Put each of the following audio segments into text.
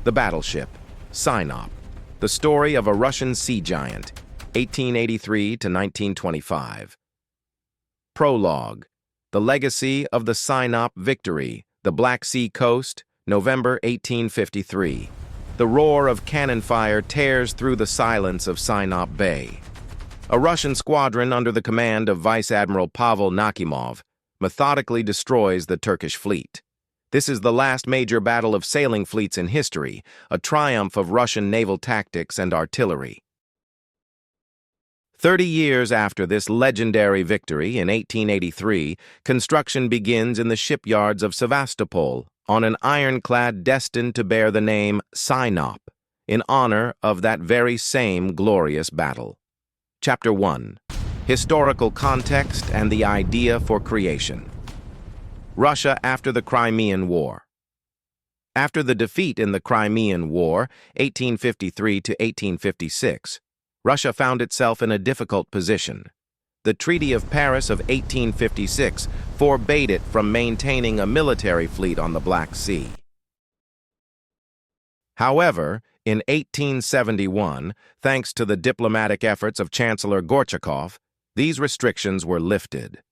The Battleship Sinop, the story of a Russian sea giant, 1883 to 1925. Prologue, the legacy of the Sinop victory, the Black Sea coast, November 1853. The roar of cannon fire tears through the silence of Sinop Bay. A Russian squadron under the command of Vice Admiral Pavel Nakhimov methodically destroys the Turkish fleet. This is the last major battle of sailing fleets in history, a triumph of Russian naval tactics and artillery. 30 years after this legendary victory in 1883, construction begins in the shipyards of Sevastopol on an ironclad destined to bear the name Sinop, in honor of that very same glorious battle. Chapter 1. Historical Context and the Idea for Creation. Russia after the Crimean War. After the defeat in the Crimean War, 1853 to 1856, Russia found itself in a difficult position. The Treaty of Paris of 1856 forbade it from maintaining a military fleet on the Black Sea. However, in 1871, thanks to the diplomatic efforts of Chancellor Gorchakov, these restrictions were lifted.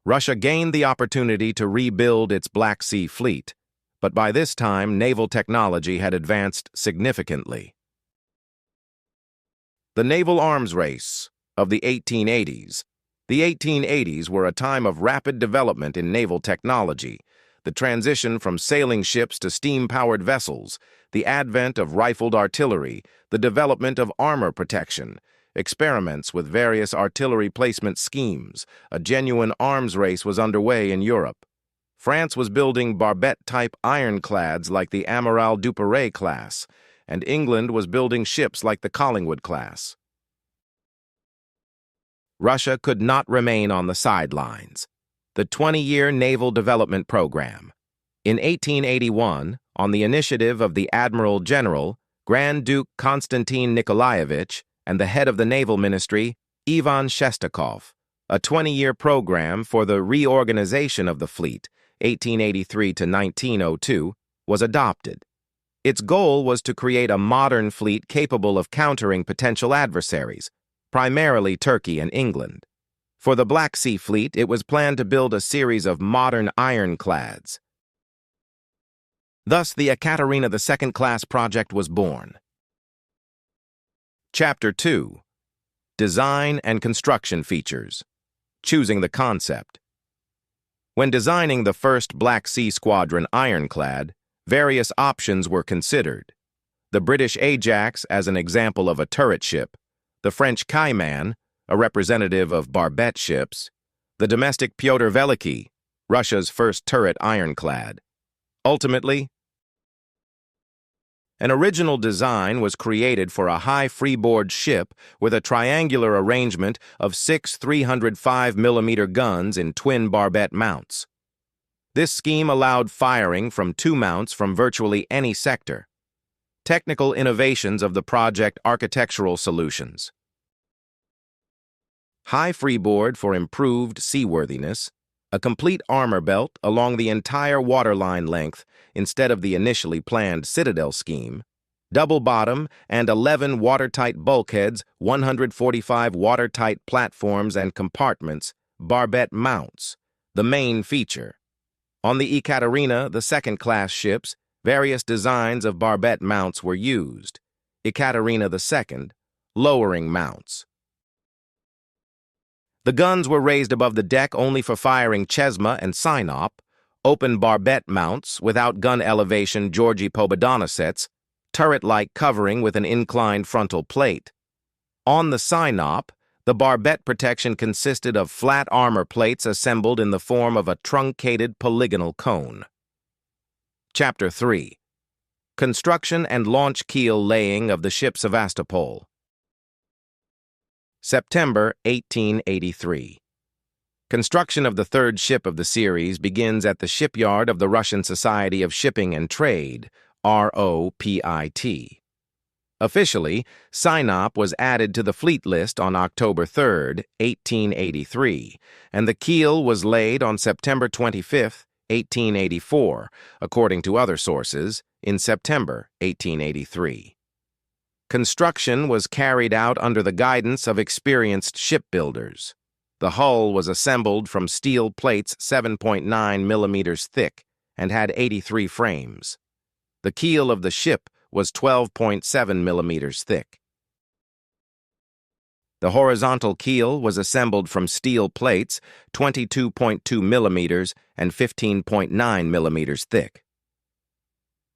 Russia gained the opportunity to rebuild its Black Sea fleet, but by this time naval technology had advanced significantly. The naval arms race of the 1880s. The 1880s were a time of rapid development in naval technology, the transition from sailing ships to steam-powered vessels, the advent of rifled artillery, the development of armor protection, experiments with various artillery placement schemes. A genuine arms race was underway in Europe. France was building barbette-type ironclads like the Amiral Duperrey class, and England was building ships like the Collingwood class. Russia could not remain on the sidelines. The 20-year Naval Development Program. In 1881, on the initiative of the Admiral General, Grand Duke Konstantin Nikolaevich, and the head of the Naval Ministry, Ivan Shestakov, a 20-year program for the reorganization of the fleet, 1883 to 1902, was adopted. Its goal was to create a modern fleet capable of countering potential adversaries, primarily Turkey and England. For the Black Sea Fleet, it was planned to build a series of modern ironclads. Thus, the Ekaterina II class project was born. Chapter 2. Design and Construction Features. Choosing the Concept. When designing the first Black Sea Squadron ironclad, various options were considered. The British Ajax as an example of a turret ship, the French Caiman, a representative of barbette ships, the domestic Pyotr Veliky, Russia's first turret ironclad. Ultimately, an original design was created for a high freeboard ship with a triangular arrangement of 6 305mm guns in twin barbette mounts. This scheme allowed firing from 2 mounts from virtually any sector. Technical innovations of the project architectural solutions. High freeboard for improved seaworthiness, a complete armor belt along the entire waterline length instead of the initially planned citadel scheme, double bottom and 11 watertight bulkheads, 145 watertight platforms and compartments, barbette mounts, the main feature. On the Ekaterina II class ships, various designs of barbette mounts were used. Ekaterina II, lowering mounts. The guns were raised above the deck only for firing Chesma and Sinop, open barbette mounts without gun elevation Georgy Pobedana sets, turret-like covering with an inclined frontal plate. On the Sinop, the barbette protection consisted of flat armor plates assembled in the form of a truncated polygonal cone. Chapter 3. Construction and launch keel laying of the ship Sevastopol. September 1883. Construction of the third ship of the series begins at the shipyard of the Russian Society of Shipping and Trade, ROPIT. Officially, Sinop was added to the fleet list on October 3, 1883, and the keel was laid on September 25, 1884, according to other sources, in September 1883. Construction was carried out under the guidance of experienced shipbuilders. The hull was assembled from steel plates 7.9 millimeters thick and had 83 frames. The keel of the ship was 12.7 millimeters thick. The horizontal keel was assembled from steel plates 22.2 millimeters and 15.9 millimeters thick.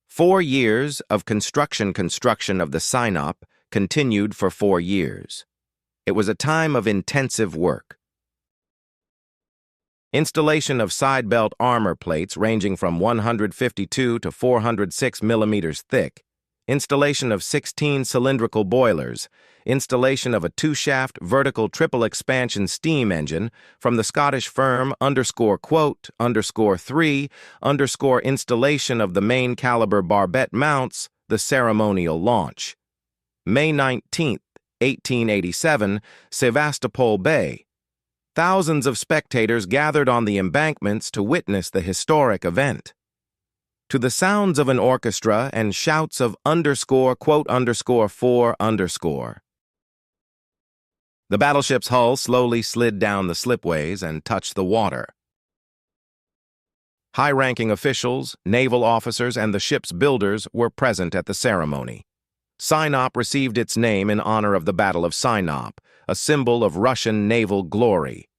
4 years of construction of the Sinop continued for 4 years. It was a time of intensive work. Installation of side belt armor plates ranging from 152 to 406 millimeters thick, installation of 16 cylindrical boilers, installation of a 2-shaft vertical triple expansion steam engine from the Scottish firm _3 installation of the main caliber barbette mounts, the ceremonial launch. May 19, 1887, Sevastopol Bay. Thousands of spectators gathered on the embankments to witness the historic event. To the sounds of an orchestra and shouts of _4_. The battleship's hull slowly slid down the slipways and touched the water. High-ranking officials, naval officers, and the ship's builders were present at the ceremony. Sinop received its name in honor of the Battle of Sinop, a symbol of Russian naval glory.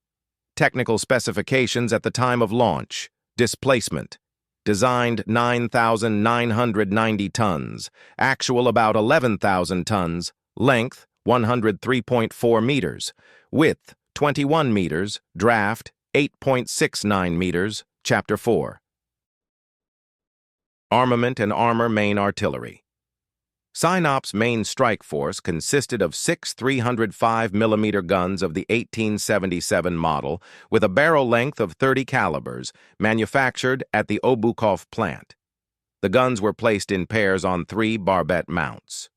Technical specifications at the time of launch: displacement. Designed 9,990 tons, actual about 11,000 tons, length 103.4 meters, width 21 meters, draft 8.69 meters, Chapter 4. Armament and armor main artillery. Sinop's main strike force consisted of 6 305mm guns of the 1877 model with a barrel length of 30 calibers, manufactured at the Obukhov plant. The guns were placed in pairs on 3 barbette mounts.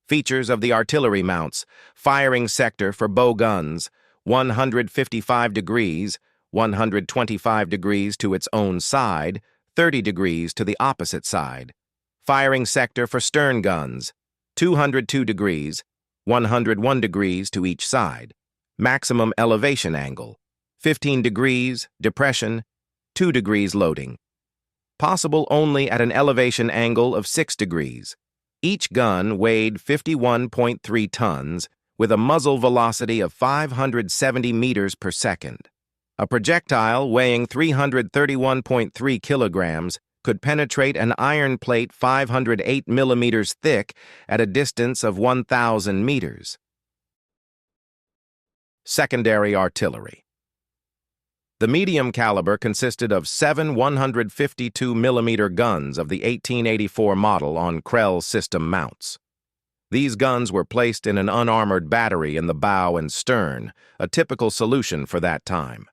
Features of the artillery mounts: firing sector for bow guns, 155 degrees, 125 degrees to its own side, 30 degrees to the opposite side. Firing sector for stern guns, 202 degrees, 101 degrees to each side. Maximum elevation angle, 15 degrees, depression, 2 degrees loading. Possible only at an elevation angle of 6 degrees. Each gun weighed 51.3 tons with a muzzle velocity of 570 meters per second. A projectile weighing 331.3 kilograms could penetrate an iron plate 508 millimeters thick at a distance of 1,000 meters. Secondary artillery. The medium caliber consisted of 7 152mm guns of the 1884 model on Krell system mounts. These guns were placed in an unarmored battery in the bow and stern, a typical solution for that time.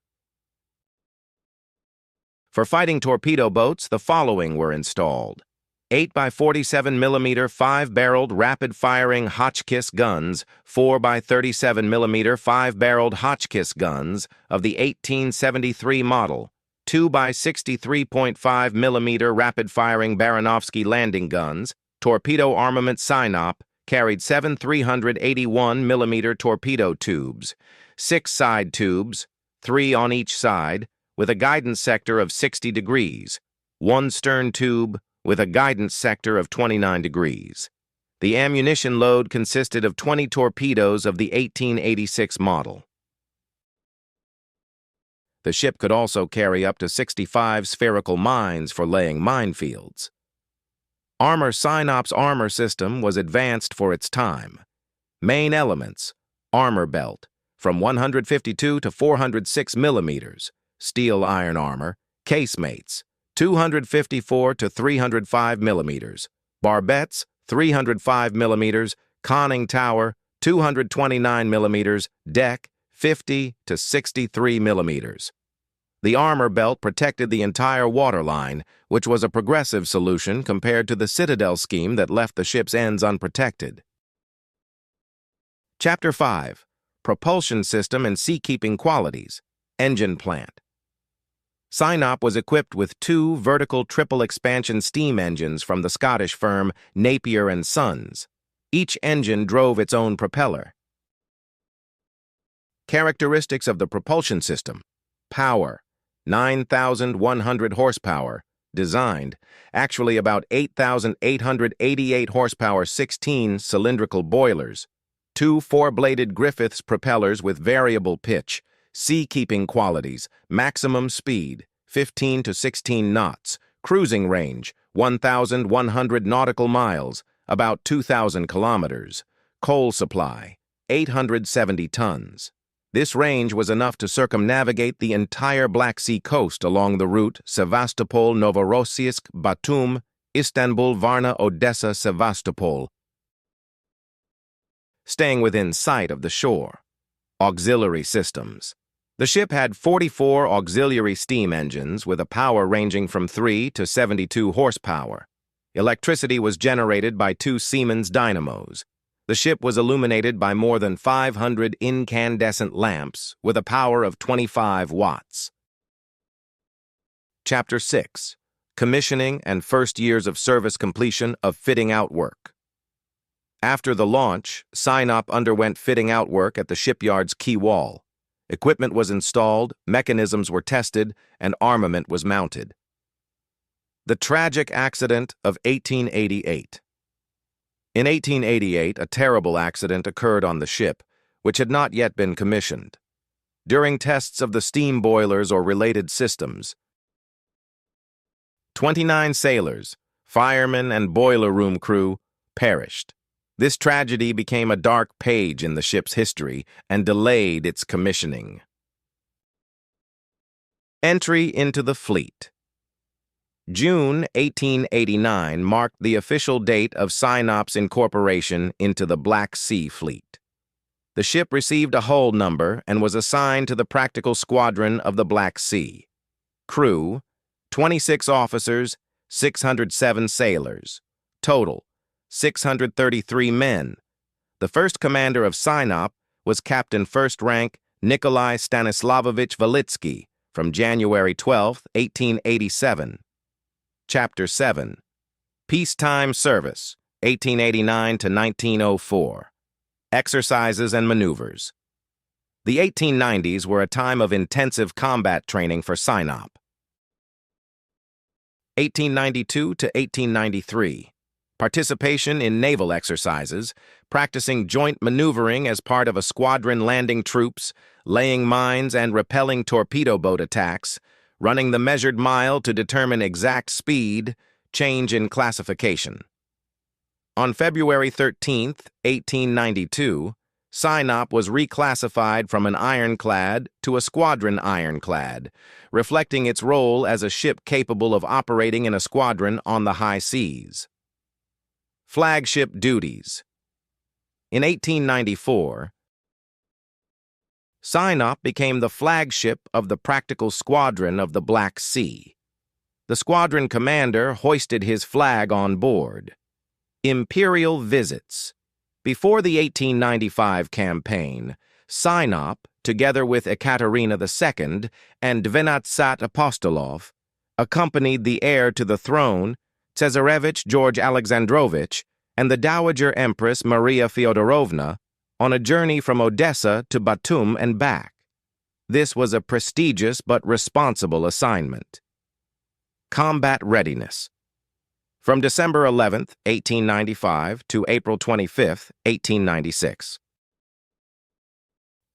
For fighting torpedo boats, the following were installed: 8x47mm 5-barreled rapid-firing Hotchkiss guns, 4x37mm 5-barreled Hotchkiss guns of the 1873 model, 2x63.5mm rapid-firing Baranovsky landing guns. Torpedo armament Sinop carried 7 381mm torpedo tubes, 6 side tubes, 3 on each side, with a guidance sector of 60 degrees, 1 stern tube with a guidance sector of 29 degrees. The ammunition load consisted of 20 torpedoes of the 1886 model. The ship could also carry up to 65 spherical mines for laying minefields. Sinop's armor system was advanced for its time. Main elements: armor belt, from 152 to 406 millimeters, steel iron armor, casemates, 254 to 305 millimeters, barbettes, 305 millimeters, conning tower, 229 millimeters, deck, 50 to 63 millimeters. The armor belt protected the entire waterline, which was a progressive solution compared to the citadel scheme that left the ship's ends unprotected. Chapter 5. Propulsion System and Seakeeping Qualities. Engine Plant. Sinop was equipped with two vertical triple-expansion steam engines from the Scottish firm Napier and Sons. Each engine drove its own propeller. Characteristics of the propulsion system: power, 9,100 horsepower, designed, actually about 8,888 horsepower, 16 cylindrical boilers, two four-bladed Griffiths propellers with variable pitch, sea-keeping qualities, maximum speed, 15 to 16 knots, cruising range, 1,100 nautical miles, about 2,000 kilometers, coal supply, 870 tons. This range was enough to circumnavigate the entire Black Sea coast along the route Sevastopol, Novorossiysk, Batum, Istanbul, Varna, Odessa, Sevastopol, staying within sight of the shore. Auxiliary systems. The ship had 44 auxiliary steam engines with a power ranging from 3 to 72 horsepower. Electricity was generated by two Siemens dynamos. The ship was illuminated by more than 500 incandescent lamps with a power of 25 watts. Chapter 6. Commissioning and first years of service completion of fitting out work. After the launch, Sinop underwent fitting out work at the shipyard's quay wall. Equipment was installed, mechanisms were tested, and armament was mounted. The tragic accident of 1888. In 1888, a terrible accident occurred on the ship, which had not yet been commissioned. During tests of the steam boilers or related systems, 29 sailors, firemen, and boiler room crew perished. This tragedy became a dark page in the ship's history and delayed its commissioning. Entry into the fleet. June 1889 marked the official date of Sinop's incorporation into the Black Sea Fleet. The ship received a hull number and was assigned to the Practical Squadron of the Black Sea. Crew: 26 officers, 607 sailors. Total: 633 men. The first commander of Sinop was Captain First Rank Nikolai Stanislavovich Valitsky from January 12, 1887. Chapter 7. Peacetime Service, 1889 to 1904. Exercises and Maneuvers. The 1890s were a time of intensive combat training for Sinop. 1892 to 1893. Participation in naval exercises, practicing joint maneuvering as part of a squadron landing troops, laying mines and repelling torpedo boat attacks, running the measured mile to determine exact speed, change in classification. On February 13, 1892, Sinop was reclassified from an ironclad to a squadron ironclad, reflecting its role as a ship capable of operating in a squadron on the high seas. Flagship duties. In 1894, Sinop became the flagship of the Practical Squadron of the Black Sea. The squadron commander hoisted his flag on board. Imperial visits. Before the 1895 campaign, Sinop, together with Ekaterina II and Dvennatsat Apostolov, accompanied the heir to the throne, Tsarevich George Alexandrovich, and the Dowager Empress Maria Fyodorovna on a journey from Odessa to Batum and back. This was a prestigious but responsible assignment. Combat readiness. From December 11, 1895 to April 25, 1896.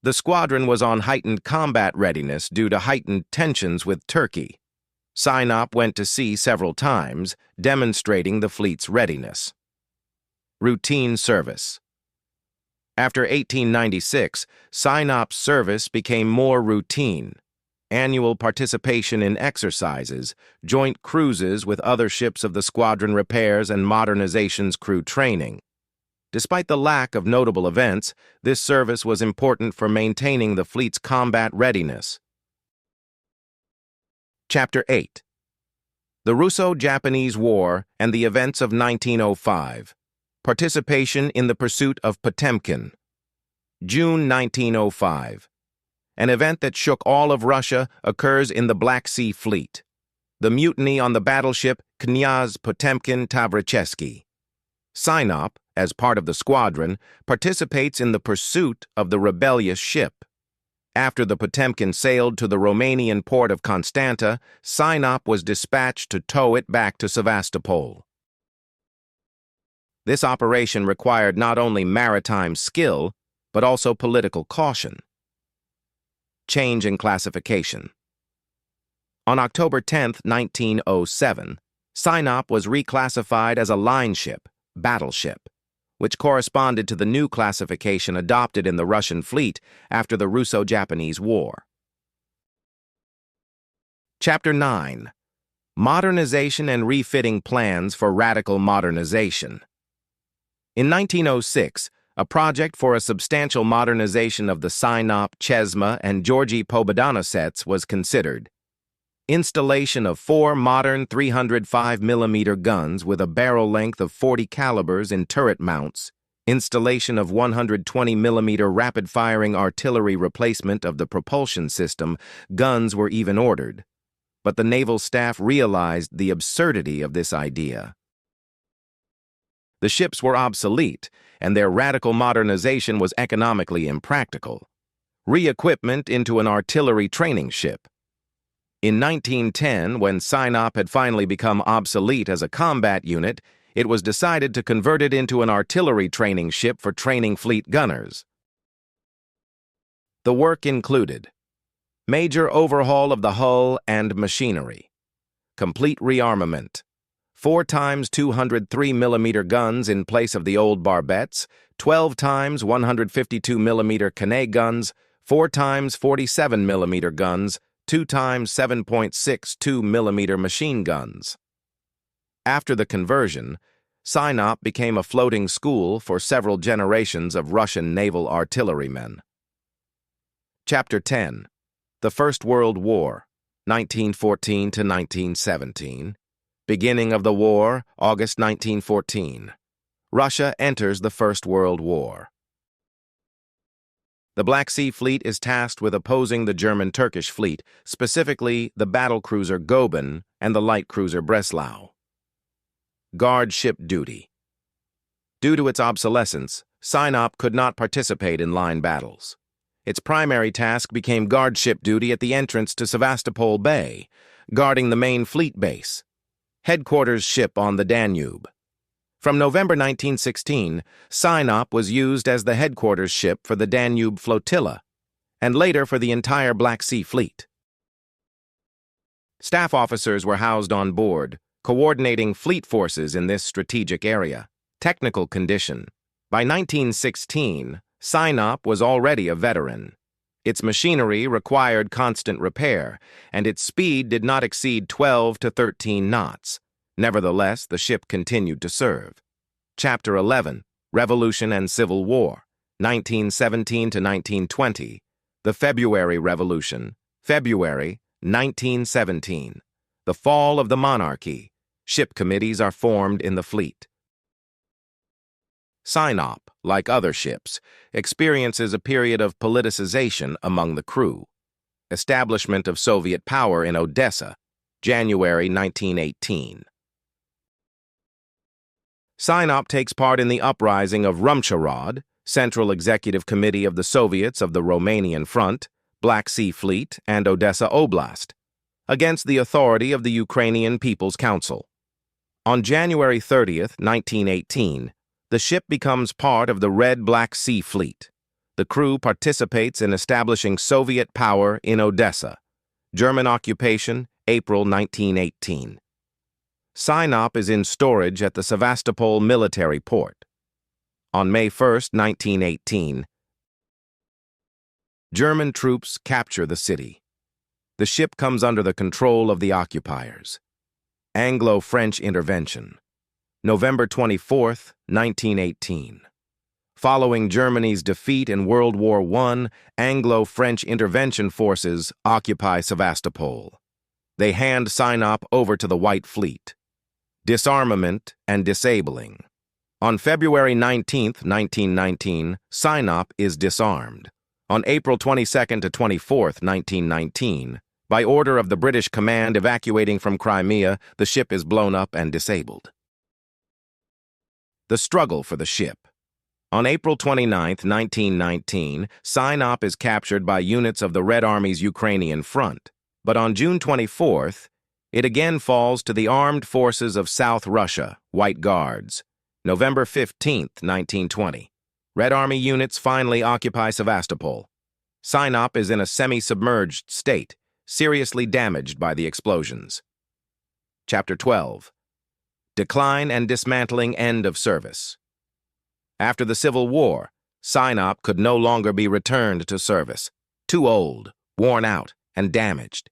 The squadron was on heightened combat readiness due to heightened tensions with Turkey. Sinop went to sea several times, demonstrating the fleet's readiness. Routine service. After 1896, Sinop's service became more routine. Annual participation in exercises, joint cruises with other ships of the squadron, repairs and modernizations, crew training. Despite the lack of notable events, this service was important for maintaining the fleet's combat readiness. Chapter 8. The Russo-Japanese War and the Events of 1905. Participation in the Pursuit of Potemkin. June 1905. An event that shook all of Russia occurs in the Black Sea Fleet. The mutiny on the battleship Knyaz Potemkin Tavrichesky. Sinop, as part of the squadron, participates in the pursuit of the rebellious ship. After the Potemkin sailed to the Romanian port of Constanta, Sinop was dispatched to tow it back to Sevastopol. This operation required not only maritime skill, but also political caution. Change in classification. On October 10, 1907, Sinop was reclassified as a line ship, battleship, which corresponded to the new classification adopted in the Russian fleet after the Russo-Japanese War. Chapter 9. Modernization and refitting plans for radical modernization. In 1906, a project for a substantial modernization of the Sinop, Chesma, and Georgy Pobedana sets was considered. Installation of 4 modern 305mm guns with a barrel length of 40 calibers in turret mounts, installation of 120mm rapid-firing artillery replacement of the propulsion system, guns were even ordered. But the naval staff realized the absurdity of this idea. The ships were obsolete, and their radical modernization was economically impractical. Re-equipment into an artillery training ship. In 1910, when Sinop had finally become obsolete as a combat unit, it was decided to convert it into an artillery training ship for training fleet gunners. The work included major overhaul of the hull and machinery, complete rearmament, 4 times 203mm guns in place of the old barbettes, 12 times 152mm Canet guns, 4 times 47mm guns, 2 times 7.62mm machine guns. After the conversion, Sinop became a floating school for several generations of Russian naval artillerymen. Chapter 10. The First World War, 1914 to 1917. Beginning of the war, August 1914. Russia enters the First World War. The Black Sea Fleet is tasked with opposing the German-Turkish fleet, specifically the battlecruiser Goeben and the light cruiser Breslau. Guard ship duty. Due to its obsolescence, Sinop could not participate in line battles. Its primary task became guard ship duty at the entrance to Sevastopol Bay, guarding the main fleet base, headquarters ship on the Danube. From November 1916, Sinop was used as the headquarters ship for the Danube flotilla, and later for the entire Black Sea Fleet. Staff officers were housed on board, coordinating fleet forces in this strategic area. Technical condition. By 1916, Sinop was already a veteran. Its machinery required constant repair, and its speed did not exceed 12 to 13 knots. Nevertheless, the ship continued to serve. Chapter 11. Revolution and Civil War, 1917 to 1920. The February Revolution, February 1917. The fall of the monarchy. Ship committees are formed in the fleet. Sinop, like other ships, experiences a period of politicization among the crew. Establishment of Soviet power in Odessa, January 1918. Sinop takes part in the uprising of Rumcharad, Central Executive Committee of the Soviets of the Romanian Front, Black Sea Fleet, and Odessa Oblast, against the authority of the Ukrainian People's Council. On January 30, 1918, the ship becomes part of the Red Black Sea Fleet. The crew participates in establishing Soviet power in Odessa. German occupation, April 1918. Sinop is in storage at the Sevastopol military port. On May 1, 1918, German troops capture the city. The ship comes under the control of the occupiers. Anglo-French intervention, November 24, 1918. Following Germany's defeat in World War I, Anglo-French intervention forces occupy Sevastopol. They hand Sinop over to the White Fleet. Disarmament and disabling. On February 19, 1919, Sinop is disarmed. On April 22nd to 24th, 1919, by order of the British command evacuating from Crimea, the ship is blown up and disabled. The struggle for the ship. On April 29, 1919, Sinop is captured by units of the Red Army's Ukrainian front, but on June 24th, it again falls to the armed forces of South Russia, White Guards. November 15, 1920. Red Army units finally occupy Sevastopol. Sinop is in a semi-submerged state, seriously damaged by the explosions. Chapter 12. Decline and dismantling end of service. After the Civil War, Sinop could no longer be returned to service, too old, worn out, and damaged.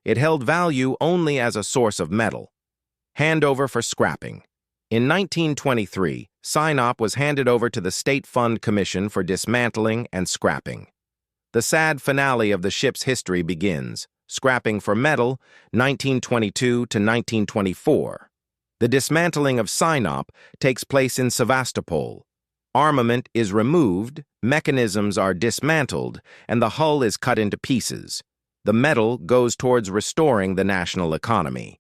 It held value only as a source of metal. Handover for scrapping. In 1923, Sinop was handed over to the State Fund Commission for dismantling and scrapping. The sad finale of the ship's history begins, scrapping for metal, 1922 to 1924. The dismantling of Sinop takes place in Sevastopol. Armament is removed, mechanisms are dismantled, and the hull is cut into pieces. The metal goes towards restoring the national economy.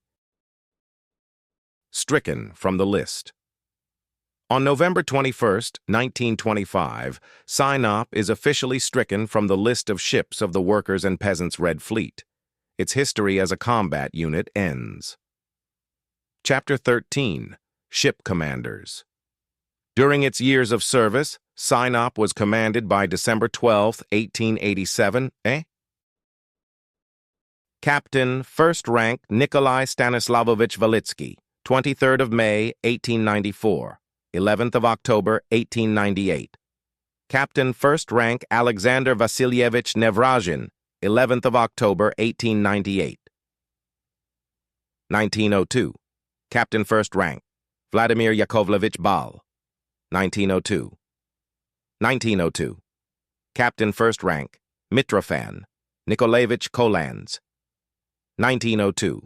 Stricken from the list. On November 21, 1925, Sinop is officially stricken from the list of ships of the Workers' and Peasants' Red Fleet. Its history as a combat unit ends. Chapter 13. Ship Commanders. During its years of service, Sinop was commanded by December 12, 1887, Captain, 1st Rank, Nikolai Stanislavovich Valitsky, 23rd of May, 1894, 11th of October, 1898. Captain, 1st Rank, Alexander Vasilyevich Nevrajin, 11th of October, 1898. 1902. Captain, 1st Rank, Vladimir Yakovlevich Bal, 1902. 1902. Captain, 1st Rank, Mitrofan, Nikolaevich Kolans, 1902.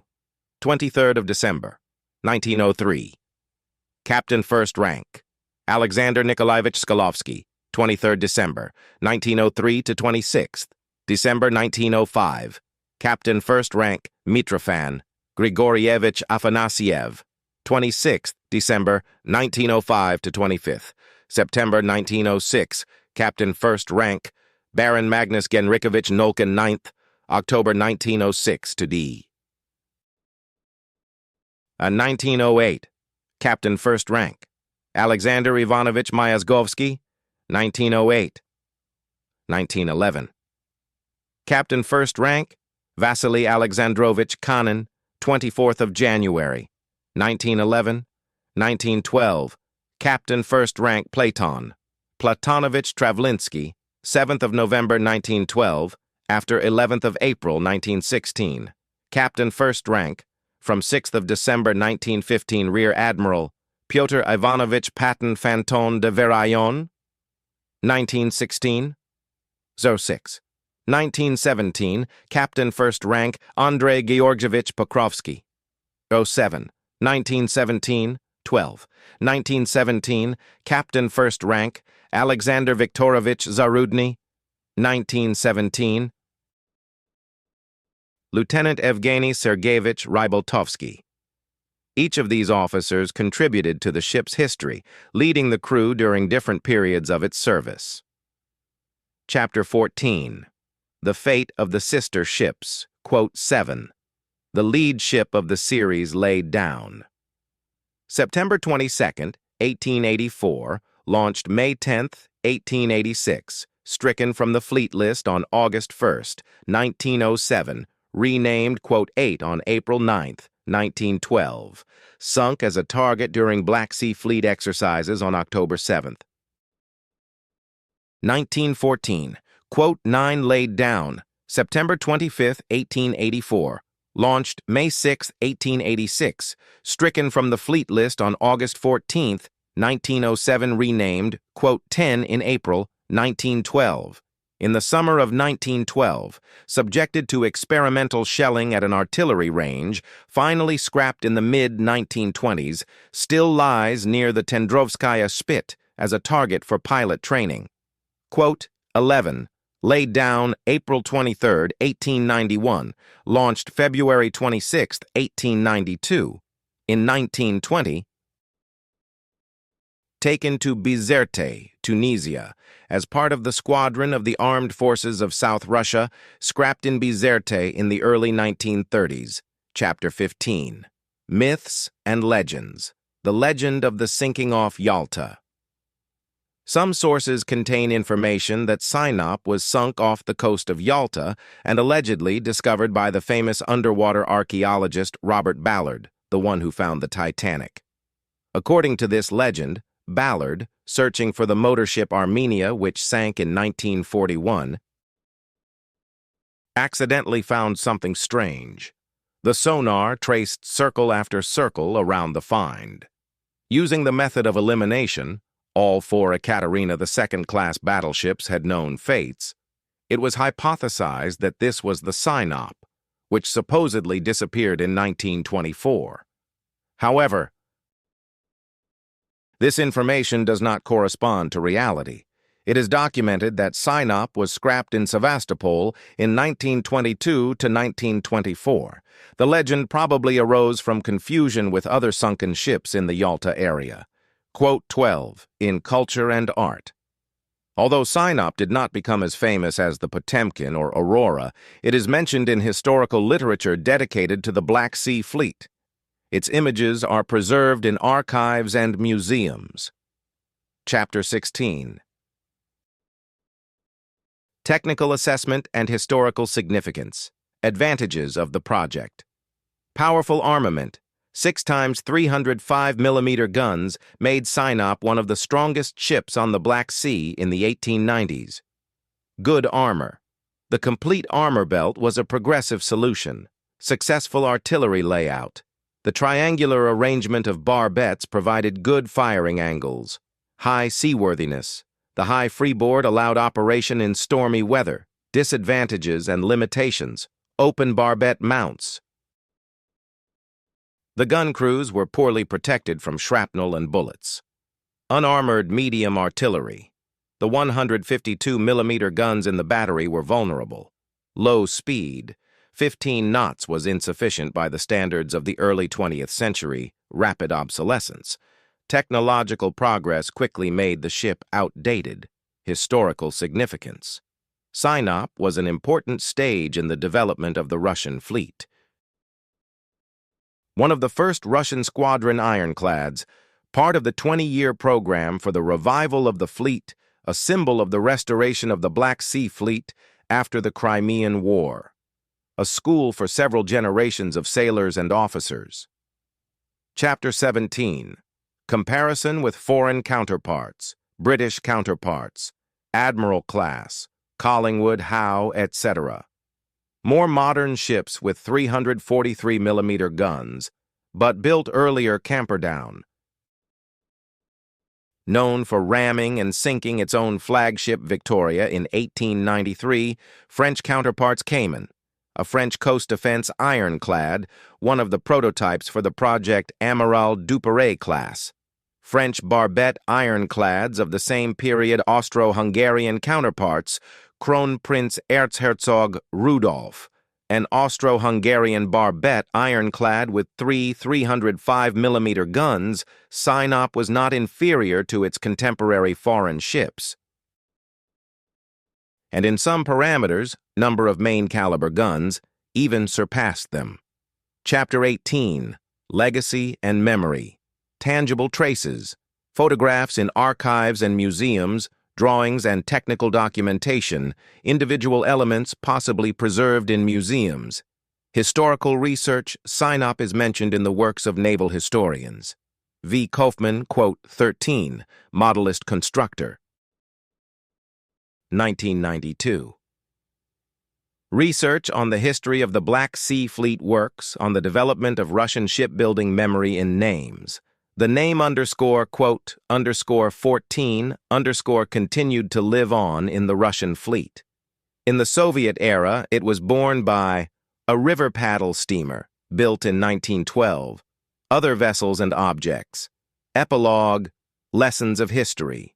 23rd of December, 1903. Captain, 1st Rank, Alexander Nikolaevich Skolovsky, 23rd December, 1903 to 26th, December 1905. Captain, 1st Rank, Mitrofan, Grigorievich Afanasiev, 26th December, 1905 to 25th, September 1906. Captain, 1st Rank, Baron Magnus Genrikovich Nolkin, 9th, October 1906 to D. 1908. Captain, 1st Rank, Alexander Ivanovich Myazgovsky, 1908. 1911. Captain, 1st Rank, Vasily Alexandrovich Kanin, 24th of January, 1911. 1912. Captain, 1st Rank, Platon, Platonovich Travlinsky, 7th of November, 1912, after 11th of April, 1916. Captain, 1st Rank, from 6th of December, 1915, Rear Admiral Pyotr Ivanovich Patin Fanton de Veraillon, 1916. 06. 1917, Captain, 1st Rank, Andrei Georgievich Pokrovsky. 07. 1917. 12. 1917, Captain, 1st Rank, Alexander Viktorovich Zarudny. 1917. Lieutenant Evgeny Sergeyevich Ryboltovsky. Each of these officers contributed to the ship's history, leading the crew during different periods of its service. Chapter 14. The Fate of the Sister Ships, Quote 7. The lead ship of the series laid down. September 22, 1884, launched May 10, 1886, stricken from the fleet list on August 1, 1907, renamed Quote 8 on April 9, 1912, sunk as a target during Black Sea Fleet exercises on October 7. 1914, Quote 9 laid down, September 25, 1884, launched May 6, 1886, stricken from the fleet list on August 14, 1907, renamed Quote 10 in April 1912. In the summer of 1912, subjected to experimental shelling at an artillery range, finally scrapped in the mid-1920s, still lies near the Tendrovskaya Spit as a target for pilot training. Quote, 11. Laid down April 23, 1891, launched February 26, 1892. In 1920, taken to Bizerte, Tunisia, as part of the squadron of the Armed Forces of South Russia, scrapped in Bizerte in the early 1930s. Chapter 15. Myths and Legends. The Legend of the Sinking off Yalta. Some sources contain information that Sinop was sunk off the coast of Yalta and allegedly discovered by the famous underwater archaeologist Robert Ballard, the one who found the Titanic. According to this legend, Ballard, searching for the motor ship Armenia, which sank in 1941, accidentally found something strange. The sonar traced circle after circle around the find. Using the method of elimination, all four Ekaterina II-class battleships had known fates. It was hypothesized that this was the Sinop, which supposedly disappeared in 1924. However, this information does not correspond to reality. It is documented that Sinop was scrapped in Sevastopol in 1922 to 1924. The legend probably arose from confusion with other sunken ships in the Yalta area. Quote 12, in Culture and Art. Although Sinop did not become as famous as the Potemkin or Aurora, it is mentioned in historical literature dedicated to the Black Sea Fleet. Its images are preserved in archives and museums. Chapter 16. Technical Assessment and Historical Significance. Advantages of the project. Powerful armament. 6 times 305mm guns made Sinop one of the strongest ships on the Black Sea in the 1890s. Good armor. The complete armor belt was a progressive solution. Successful artillery layout. The triangular arrangement of barbettes provided good firing angles. High seaworthiness. The high freeboard allowed operation in stormy weather. Disadvantages and limitations. Open barbette mounts. The gun crews were poorly protected from shrapnel and bullets. Unarmored medium artillery. The 152mm guns in the battery were vulnerable. Low speed. 15 knots was insufficient by the standards of the early 20th century. Rapid obsolescence. Technological progress quickly made the ship outdated. Historical significance. Sinop was an important stage in the development of the Russian fleet. One of the first Russian squadron ironclads, part of the 20-year program for the revival of the fleet, a symbol of the restoration of the Black Sea Fleet after the Crimean War. A school for several generations of sailors and officers. Chapter 17. Comparison with foreign counterparts, British counterparts, Admiral class, Collingwood, Howe, etc. More modern ships with 343mm guns, but built earlier Camperdown, known for ramming and sinking its own flagship Victoria in 1893, French counterparts Cayman, a French coast defense ironclad, one of the prototypes for the Project Amiral Duperrey class. French barbette ironclads of the same period Austro-Hungarian counterparts, Kronprinz Erzherzog Rudolf, an Austro-Hungarian barbette ironclad with 305mm guns, Sinop was not inferior to its contemporary foreign ships, and in some parameters, number of main-caliber guns, even surpassed them. Chapter 18. Legacy and Memory. Tangible traces. Photographs in archives and museums, drawings and technical documentation, individual elements possibly preserved in museums. Historical research, Sinop is mentioned in the works of naval historians. V. Kaufman, quote, 13, Modelist Constructor. 1992. Research on the history of the Black Sea Fleet works on the development of Russian shipbuilding memory in names. The name underscore, quote, underscore 14, underscore continued to live on in the Russian fleet. In the Soviet era, it was borne by a river paddle steamer, built in 1912, other vessels and objects. Epilogue, Lessons of History.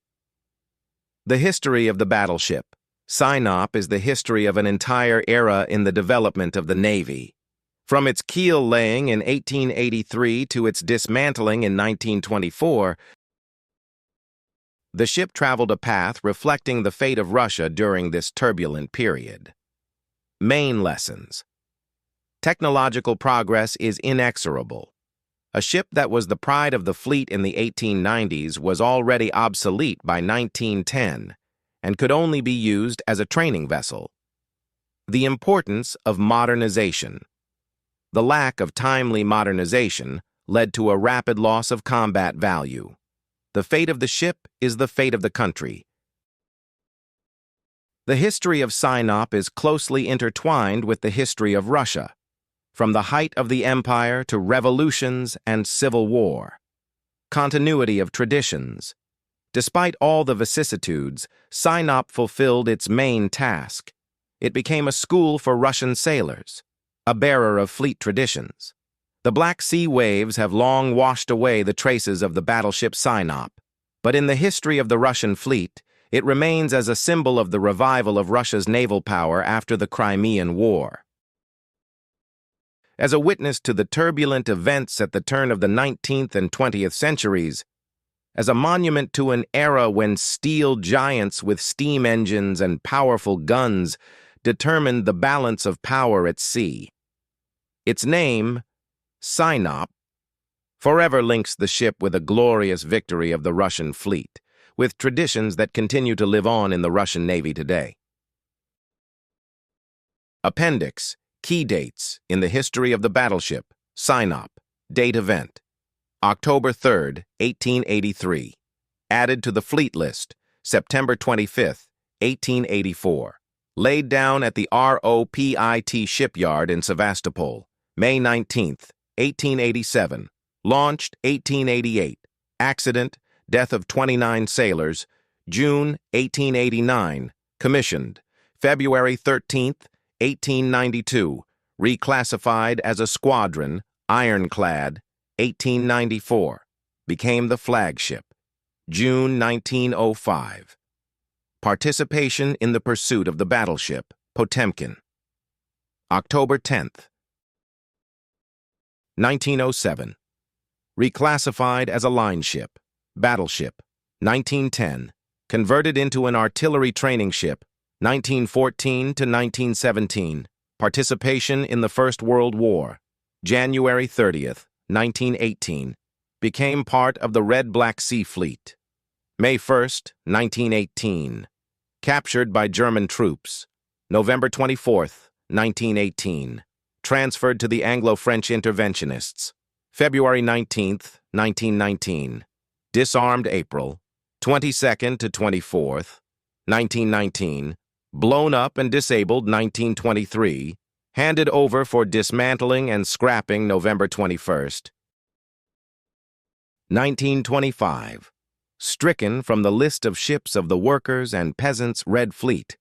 The history of the battleship. Sinop is the history of an entire era in the development of the Navy. From its keel laying in 1883 to its dismantling in 1924, the ship traveled a path reflecting the fate of Russia during this turbulent period. Main lessons. Technological progress is inexorable. A ship that was the pride of the fleet in the 1890s was already obsolete by 1910 and could only be used as a training vessel. The importance of modernization. The lack of timely modernization led to a rapid loss of combat value. The fate of the ship is the fate of the country. The history of Sinop is closely intertwined with the history of Russia, from the height of the empire to revolutions and civil war. Continuity of traditions. Despite all the vicissitudes, Sinop fulfilled its main task. It became a school for Russian sailors, a bearer of fleet traditions. The Black Sea waves have long washed away the traces of the battleship Sinop, but in the history of the Russian fleet, it remains as a symbol of the revival of Russia's naval power after the Crimean War. As a witness to the turbulent events at the turn of the 19th and 20th centuries, as a monument to an era when steel giants with steam engines and powerful guns determined the balance of power at sea. Its name, Sinop, forever links the ship with a glorious victory of the Russian fleet, with traditions that continue to live on in the Russian Navy today. Appendix. Key dates in the history of the battleship, Sinop. Date event, October 3, 1883. Added to the fleet list, September 25, 1884. Laid down at the ROPIT shipyard in Sevastopol, May 19, 1887. Launched 1888. Accident, death of 29 sailors, June 1889. Commissioned, February 13, 1892, reclassified as a squadron, ironclad, 1894, became the flagship, June 1905. Participation in the pursuit of the battleship, Potemkin, October 10th, 1907, reclassified as a line ship, battleship, 1910, converted into an artillery training ship, 1914 to 1917. Participation in the First World War. January 30th, 1918. Became part of the Red Black Sea Fleet. May 1st, 1918. Captured by German troops. November 24th, 1918. Transferred to the Anglo-French interventionists. February 19th, 1919. Disarmed April 22nd to 24th, 1919. Blown up and disabled 1923, handed over for dismantling and scrapping November 21st. 1925, stricken from the list of ships of the Workers' and Peasants' Red Fleet,